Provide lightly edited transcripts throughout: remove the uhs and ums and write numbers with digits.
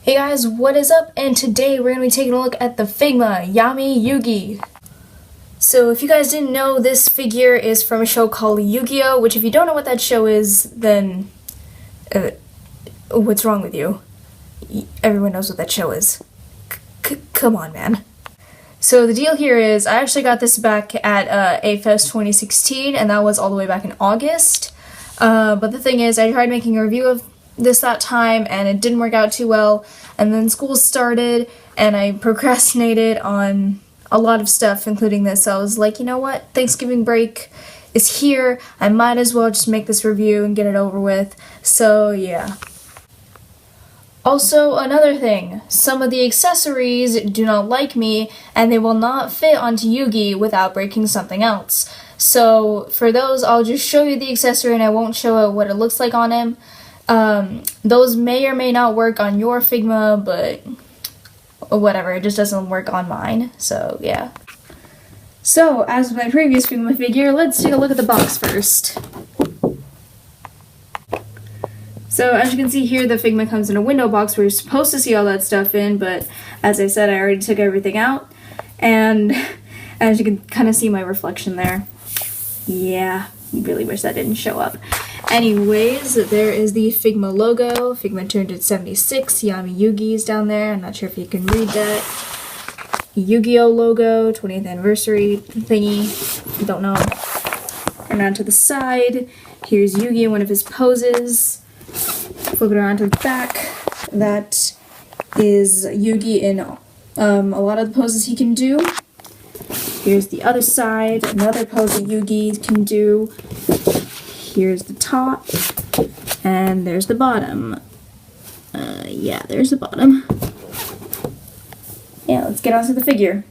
Hey guys, what is up? And today we're going to be taking a look at the Figma Yami Yugi. So if you guys didn't know, this figure is from a show called Yu-Gi-Oh! Which if you don't know what that show is, then what's wrong with you? Everyone knows what that show is. Come on, man. So the deal here is, I actually got this back at A-Fest 2016, and that was all the way back in August. But the thing is, I tried making a review of this that time and it didn't work out too well, and then school started and I procrastinated on a lot of stuff, including this. So I was like, you know what, Thanksgiving break is here, I might as well just make this review and get it over with. So yeah. Also, another thing, some of the accessories do not like me and they will not fit onto Yugi without breaking something else. So for those, I'll just show you the accessory and I won't show what it looks like on him. Those may or may not work on your Figma, but whatever, it just doesn't work on mine, so yeah. So, as with my previous Figma figure, let's take a look at the box first. So, as you can see here, the Figma comes in a window box where you're supposed to see all that stuff in, but as I said, I already took everything out, and as you can kind of see my reflection there. Yeah, really wish that didn't show up. Anyways, there is the Figma logo. Figma turned at 76. Yami Yugi is down there. I'm not sure if you can read that. Yu-Gi-Oh logo, 20th anniversary thingy. Don't know. And on to the side, here's Yugi in one of his poses. Flip it around to the back. That is Yugi in a lot of the poses he can do. Here's the other side, another pose that Yugi can do. Here's the top, and there's the bottom. Yeah, there's the bottom. Yeah, let's get on to the figure.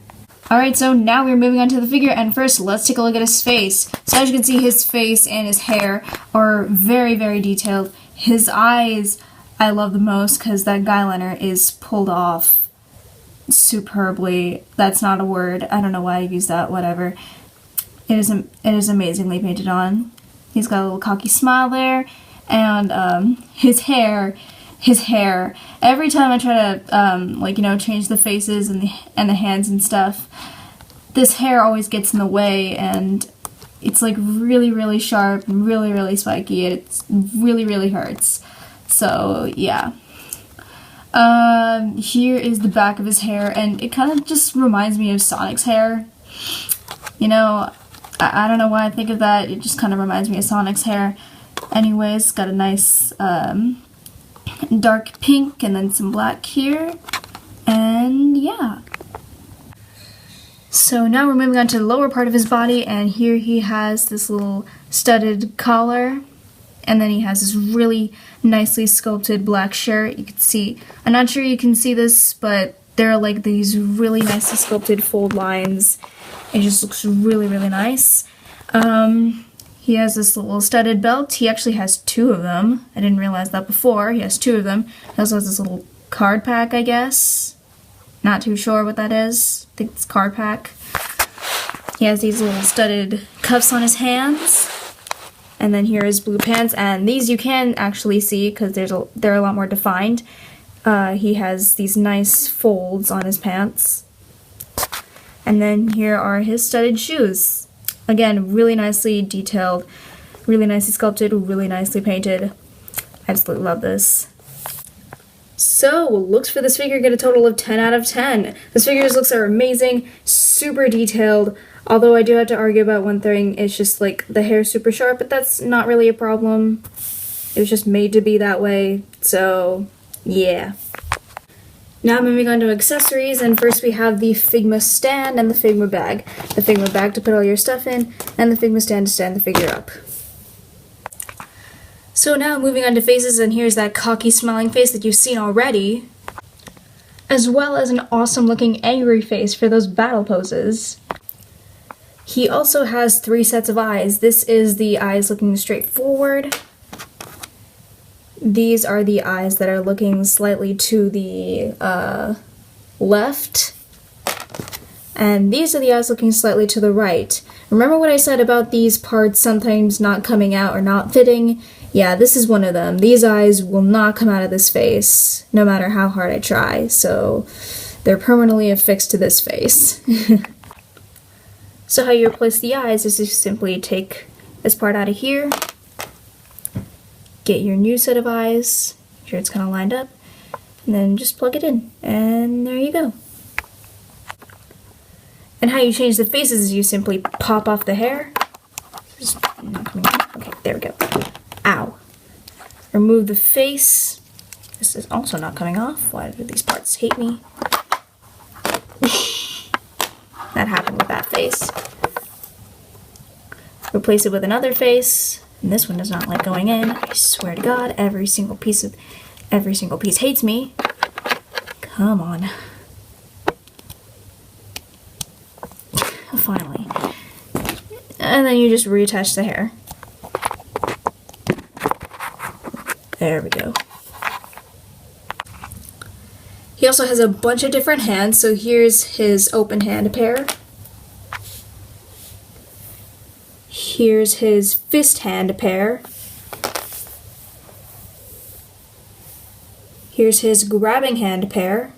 Alright, so now we're moving on to the figure, and first let's take a look at his face. So as you can see, his face and his hair are very, very detailed. His eyes, I love the most because that guy liner is pulled off superbly. That's not a word. I don't know why I used that, whatever. It is amazingly painted on. He's got a little cocky smile there, and his hair, every time I try to, change the faces and the hands and stuff, this hair always gets in the way, and it's like really, really sharp, really, really spiky, and it really, really hurts. So, yeah. Here is the back of his hair, and it kind of just reminds me of Sonic's hair. You know, I don't know why I think of that, it just kind of reminds me of Sonic's hair. Anyways, got a nice dark pink and then some black here, and yeah. So now we're moving on to the lower part of his body, and here he has this little studded collar, and then he has this really nicely sculpted black shirt. You can see, I'm not sure you can see this, but there are like these really nicely sculpted fold lines. It just looks really, really nice. He has this little studded belt. He actually has two of them. I didn't realize that before. He has two of them. He also has this little card pack, I guess. Not too sure what that is. I think it's card pack. He has these little studded cuffs on his hands. And then here is blue pants. And these you can actually see because they're a lot more defined. He has these nice folds on his pants. And then here are his studded shoes. Again, really nicely detailed, really nicely sculpted, really nicely painted. I absolutely love this. So, looks for this figure get a total of 10 out of 10. This figure's looks are amazing, super detailed, although I do have to argue about one thing. It's just like the hair's super sharp, but that's not really a problem. It was just made to be that way, so yeah. Now moving on to accessories, and first we have the Figma stand and the Figma bag. The Figma bag to put all your stuff in, and the Figma stand to stand the figure up. So now moving on to faces, and here's that cocky smiling face that you've seen already, as well as an awesome looking angry face for those battle poses. He also has 3 sets of eyes. This is the eyes looking straight forward. These are the eyes that are looking slightly to the left. And these are the eyes looking slightly to the right. Remember what I said about these parts sometimes not coming out or not fitting? Yeah, this is one of them. These eyes will not come out of this face, no matter how hard I try, so they're permanently affixed to this face. So how you replace the eyes is just simply take this part out of here, get your new set of eyes, make sure it's kind of lined up, and then just plug it in, and there you go. And how you change the faces is you simply pop off the hair. Just not coming out. Okay, there we go. Ow. Remove the face. This is also not coming off. Why do these parts hate me? That happened with that face. Replace it with another face. And this one does not like going in. I swear to God, every single piece hates me. Come on. Finally. And then you just reattach the hair. There we go. He also has a bunch of different hands, so here's his open hand pair. Here's his fist hand pair. Here's his grabbing hand pair.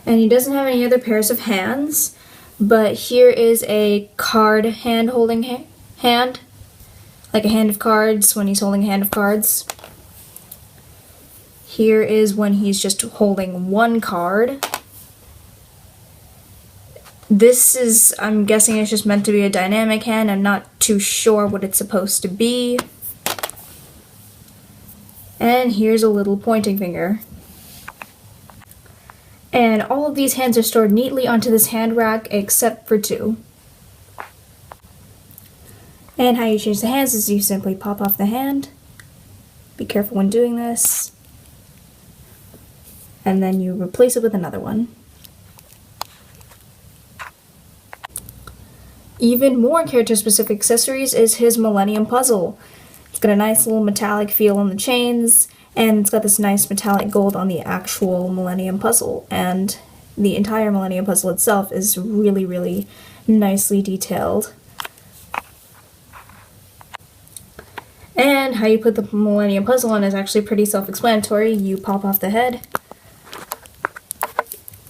And he doesn't have any other pairs of hands, but here is a card hand holding hand, like a hand of cards when he's holding a hand of cards. Here is when he's just holding one card. This is, I'm guessing it's just meant to be a dynamic hand. I'm not too sure what it's supposed to be. And here's a little pointing finger. And all of these hands are stored neatly onto this hand rack except for two. And how you change the hands is you simply pop off the hand. Be careful when doing this. And then you replace it with another one. Even more character-specific accessories is his Millennium Puzzle. It's got a nice little metallic feel on the chains, and it's got this nice metallic gold on the actual Millennium Puzzle. And the entire Millennium Puzzle itself is really, really nicely detailed. And how you put the Millennium Puzzle on is actually pretty self-explanatory. You pop off the head.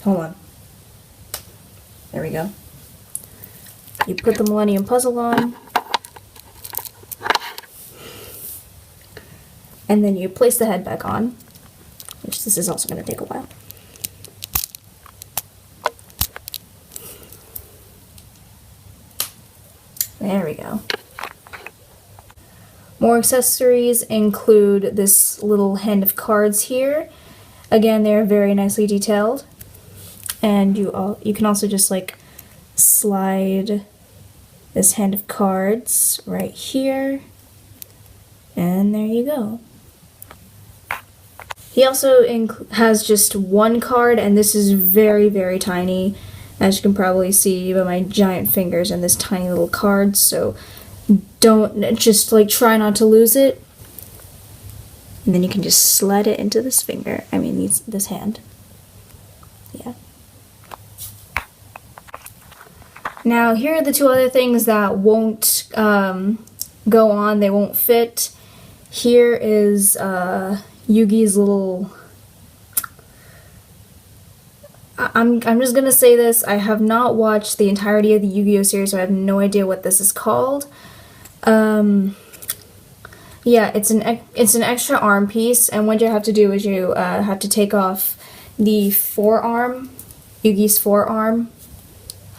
Hold on. There we go. You put the Millennium Puzzle on, and then you place the head back on, which this is also going to take a while. There we go. More accessories include this little hand of cards here. Again, they're very nicely detailed, and you can also just like slide this hand of cards right here, and there you go. He also has just one card, and this is very, very tiny, as you can probably see by my giant fingers and this tiny little card, so don't, just like try not to lose it, and then you can just slide it into this finger, this hand. Yeah. Now, here are the two other things that won't go on, they won't fit. Here is Yugi's little... I'm just gonna say this, I have not watched the entirety of the Yu-Gi-Oh series, so I have no idea what this is called. Yeah, it's an extra arm piece, and what you have to do is you have to take off the forearm, Yugi's forearm.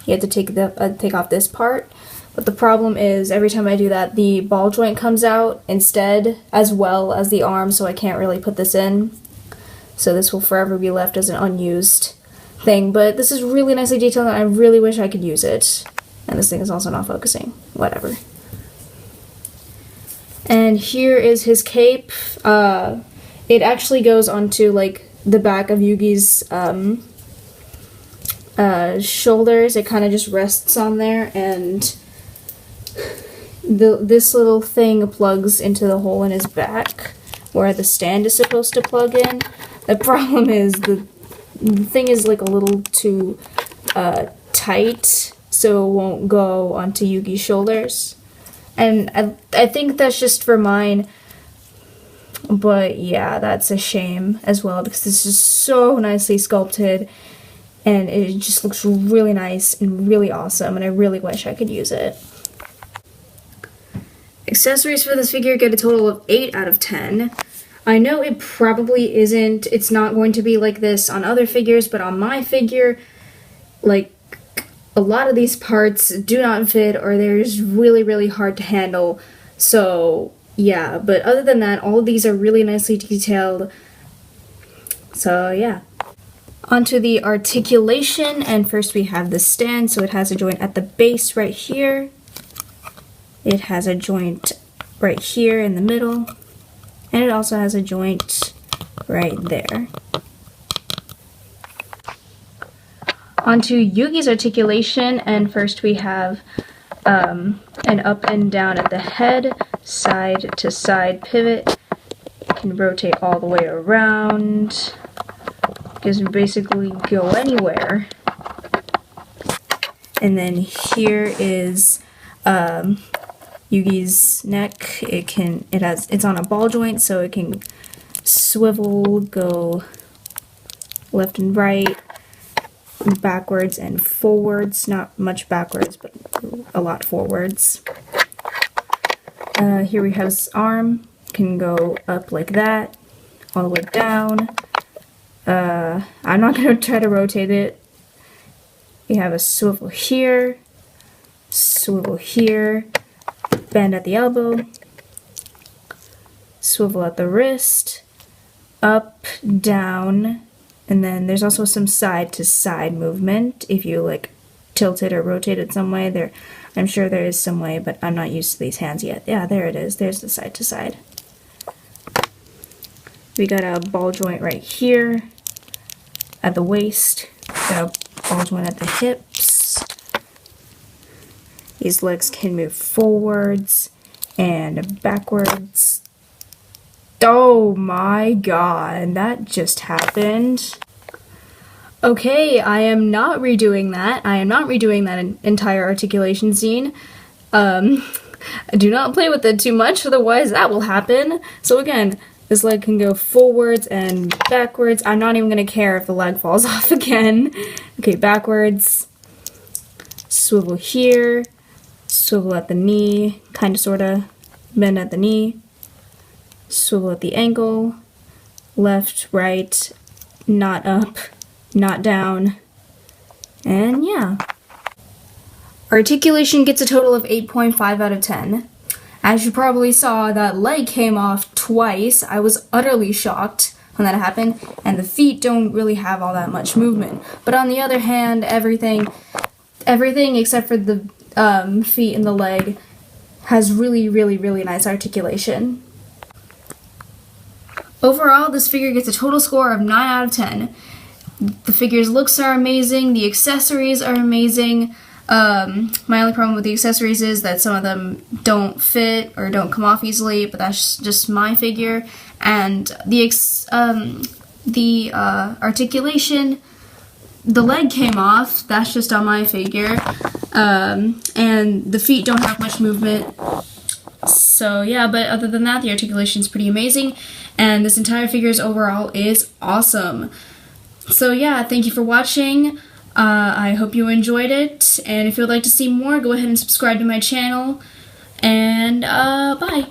You have to take off this part, but the problem is every time I do that, the ball joint comes out instead, as well as the arm, so I can't really put this in. So this will forever be left as an unused thing, but this is really nicely detailed, and I really wish I could use it. And this thing is also not focusing. Whatever. And here is his cape. It actually goes onto like the back of Yugi's shoulders. It kind of just rests on there, and this little thing plugs into the hole in his back where the stand is supposed to plug in. The problem is the thing is like a little too tight, so it won't go onto Yugi's shoulders. And I think that's just for mine. But yeah, that's a shame as well because this is so nicely sculpted and it just looks really nice and really awesome, and I really wish I could use it. Accessories for this figure get a total of 8 out of 10. I know it probably isn't, it's not going to be like this on other figures, but on my figure, like, a lot of these parts do not fit or they're just really, really hard to handle. So yeah, but other than that, all of these are really nicely detailed. So yeah. Onto the articulation, and first we have the stand. So it has a joint at the base right here. It has a joint right here in the middle, and it also has a joint right there. Onto Yugi's articulation, and first we have an up and down at the head, side to side pivot. You can rotate all the way around. You can basically go anywhere. And then here is Yugi's neck. It's on a ball joint, so it can swivel, go left and right, backwards and forwards. Not much backwards, but a lot forwards. Here we have his arm. Can go up like that, all the way down. I'm not going to try to rotate it. You have a swivel here, bend at the elbow, swivel at the wrist, up, down, and then there's also some side to side movement if you like tilt it or rotate it some way. There, I'm sure there is some way, but I'm not used to these hands yet. Yeah, there it is. There's the side to side. We got a ball joint right here at the waist. Got a ball joint at the hips. These legs can move forwards and backwards. Oh my god, that just happened. Okay, I am not redoing that. I am not redoing that entire articulation scene. Do not play with it too much, otherwise that will happen. So again, this leg can go forwards and backwards. I'm not even going to care if the leg falls off again. Okay, backwards. Swivel here. Swivel at the knee. Kind of, sort of. Bend at the knee. Swivel at the ankle. Left, right. Not up. Not down. And yeah. Articulation gets a total of 8.5 out of 10. As you probably saw, that leg came off twice. I was utterly shocked when that happened, and the feet don't really have all that much movement. But on the other hand, everything except for the feet and the leg has really, really, really nice articulation. Overall, this figure gets a total score of 9 out of 10. The figure's looks are amazing, the accessories are amazing. My only problem with the accessories is that some of them don't fit or don't come off easily, but that's just my figure. And the articulation, the leg came off, that's just on my figure. And the feet don't have much movement. So yeah, but other than that, the articulation is pretty amazing, and this entire figure's overall is awesome. So yeah, thank you for watching. I hope you enjoyed it, and if you would like to see more, go ahead and subscribe to my channel, and bye!